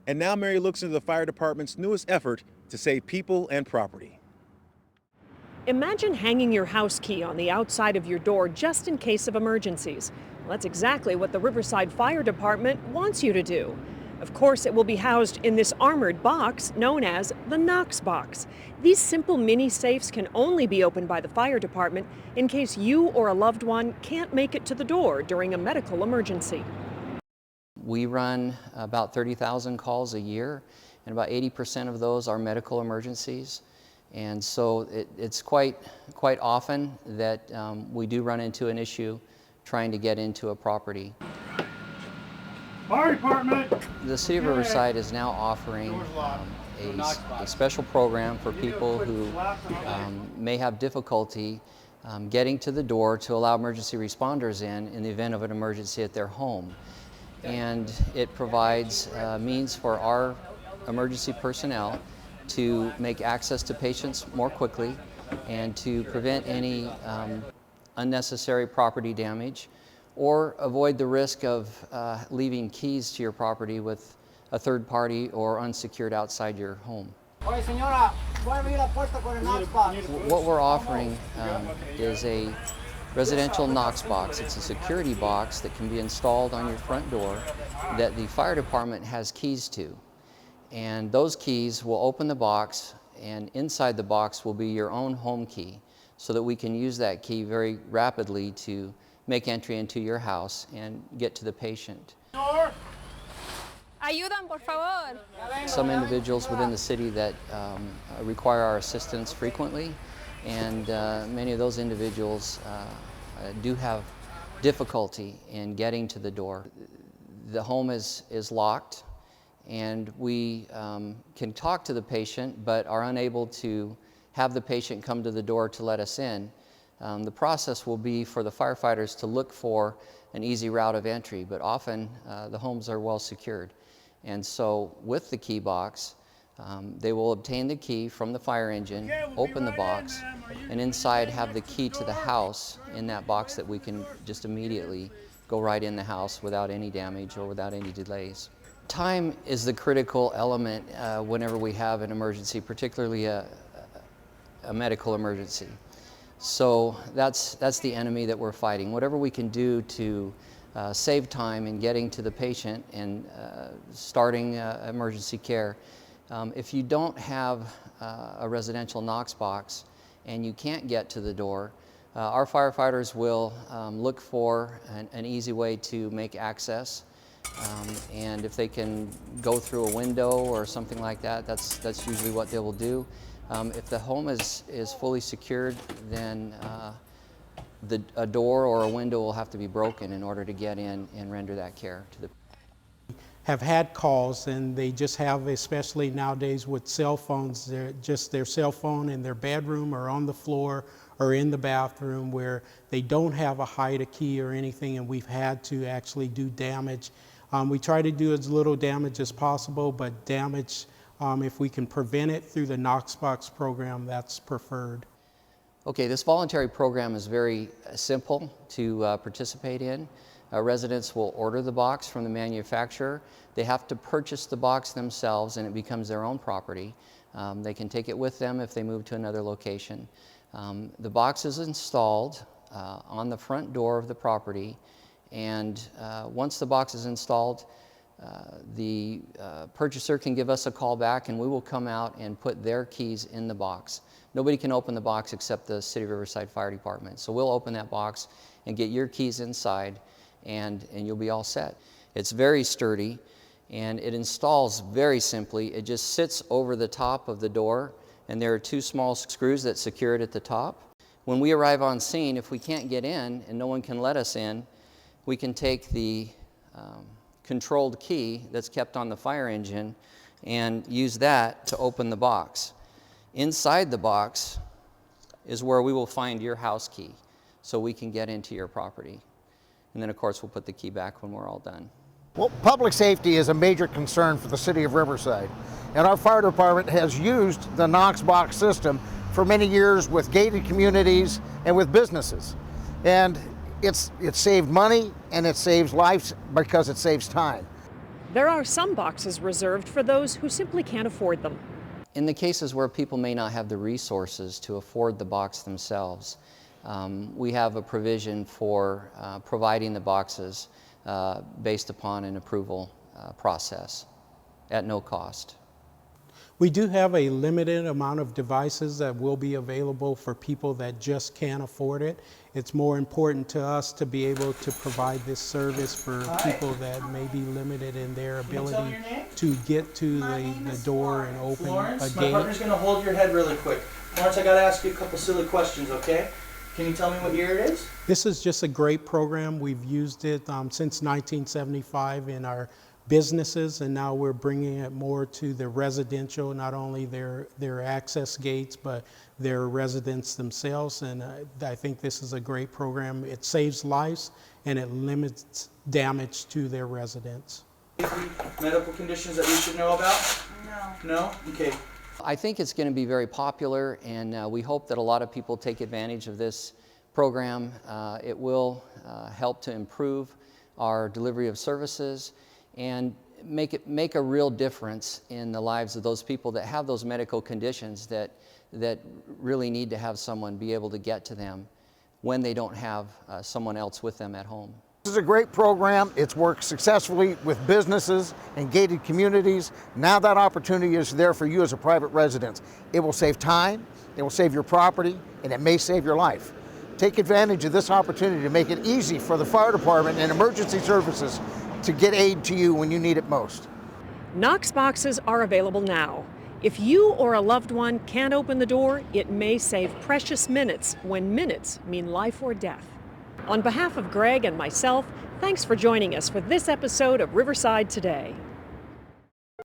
And now Mary looks into the fire department's newest effort to save people and property. Imagine hanging your house key on the outside of your door just in case of emergencies. Well, that's exactly what the Riverside Fire Department wants you to do. Of course, it will be housed in this armored box known as the Knox-Box. These simple mini safes can only be opened by the fire department in case you or a loved one can't make it to the door during a medical emergency. We run about 30,000 calls a year, and about 80% of those are medical emergencies. And so it's quite often that we do run into an issue trying to get into a property. Fire department! The City of Riverside is now offering a special program for people who may have difficulty getting to the door to allow emergency responders in the event of an emergency at their home. And it provides means for our emergency personnel to make access to patients more quickly and to prevent any unnecessary property damage or avoid the risk of leaving keys to your property with a third party or unsecured outside your home. What we're offering is a residential Knox box. It's a security box that can be installed on your front door that the fire department has keys to. And those keys will open the box, and inside the box will be your own home key so that we can use that key very rapidly to make entry into your house and get to the patient. Ayudan, por favor. Some individuals within the city that require our assistance frequently, and many of those individuals do have difficulty in getting to the door. The home is locked, and we can talk to the patient but are unable to have the patient come to the door to let us in. The process will be for the firefighters to look for an easy route of entry, but often the homes are well secured. And so with the key box, they will obtain the key from the fire engine, open the box, and inside have the key to the house in that box that we can just immediately go right in the house without any damage or without any delays. Time is the critical element whenever we have an emergency, particularly a medical emergency. So that's the enemy that we're fighting. Whatever we can do to save time in getting to the patient and starting emergency care. If you don't have a residential Knox box and you can't get to the door, our firefighters will look for an easy way to make access. And if they can go through a window or something like that, that's usually what they will do. If the home is fully secured, then a door or a window will have to be broken in order to get in and render that care to the have had calls, and they just have, especially nowadays with cell phones, just their cell phone in their bedroom or on the floor or in the bathroom where they don't have a hide a key or anything, and we've had to actually do damage. We try to do as little damage as possible, but damage, if we can prevent it through the Knox-Box program, that's preferred. Okay, this voluntary program is very simple to participate in. Residents will order the box from the manufacturer. They have to purchase the box themselves and it becomes their own property. They can take it with them if they move to another location. The box is installed on the front door of the property, and once the box is installed, the purchaser can give us a call back and we will come out and put their keys in the box. Nobody can open the box except the City of Riverside Fire Department. So we'll open that box and get your keys inside, and you'll be all set. It's very sturdy and it installs very simply. It just sits over the top of the door, and there are two small screws that secure it at the top. When we arrive on scene, if we can't get in and no one can let us in, we can take the controlled key that's kept on the fire engine and use that to open the box. Inside the box is where we will find your house key so we can get into your property. And then of course we'll put the key back when we're all done. Well, public safety is a major concern for the City of Riverside, and our fire department has used the Knox-Box system for many years with gated communities and with businesses. And it saved money and it saves lives because it saves time. There are some boxes reserved for those who simply can't afford them. In the cases where people may not have the resources to afford the box themselves, we have a provision for providing the boxes based upon an approval process at no cost. We do have a limited amount of devices that will be available for people that just can't afford it. It's more important to us to be able to provide this service for people that may be limited in their ability to get to the door and open Florence, a my gate. partner's gonna hold your head really quick. Florence, I gotta ask you a couple silly questions, okay? Can you tell me what year it is? This is just a great program. We've used it since 1975 in our businesses, and now we're bringing it more to the residential, not only their access gates, but their residents themselves. And I think this is a great program. It saves lives and it limits damage to their residents. Medical conditions that we should know about? No. No? Okay. I think it's going to be very popular, and we hope that a lot of people take advantage of this program. It will help to improve our delivery of services and make a real difference in the lives of those people that have those medical conditions that really need to have someone be able to get to them when they don't have someone else with them at home. This is a great program. It's worked successfully with businesses and gated communities. Now that opportunity is there for you as a private resident. It will save time, it will save your property, and it may save your life. Take advantage of this opportunity to make it easy for the fire department and emergency services to get aid to you when you need it most. Knox boxes are available now. If you or a loved one can't open the door, it may save precious minutes when minutes mean life or death. On behalf of Greg and myself, thanks for joining us for this episode of Riverside Today.